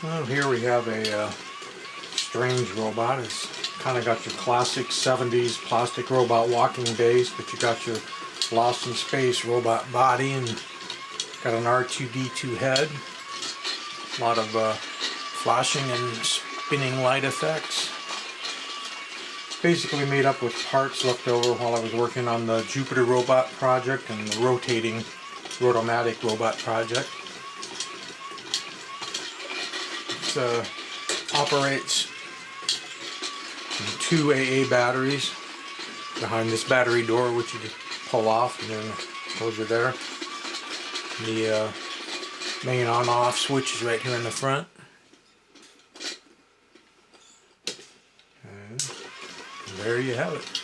Well, here we have a strange robot. It's kind of got your classic 70s plastic robot walking base, but you got your Lost in Space robot body and got an R2-D2 head. A lot of flashing and spinning light effects. Basically made up with parts left over while I was working on the Jupiter robot project and the rotating Rotomatic robot project. It operates in 2 AA batteries behind this battery door, which you just pull off and then hold you there. The main on-off switch is right here in the front. And there you have it.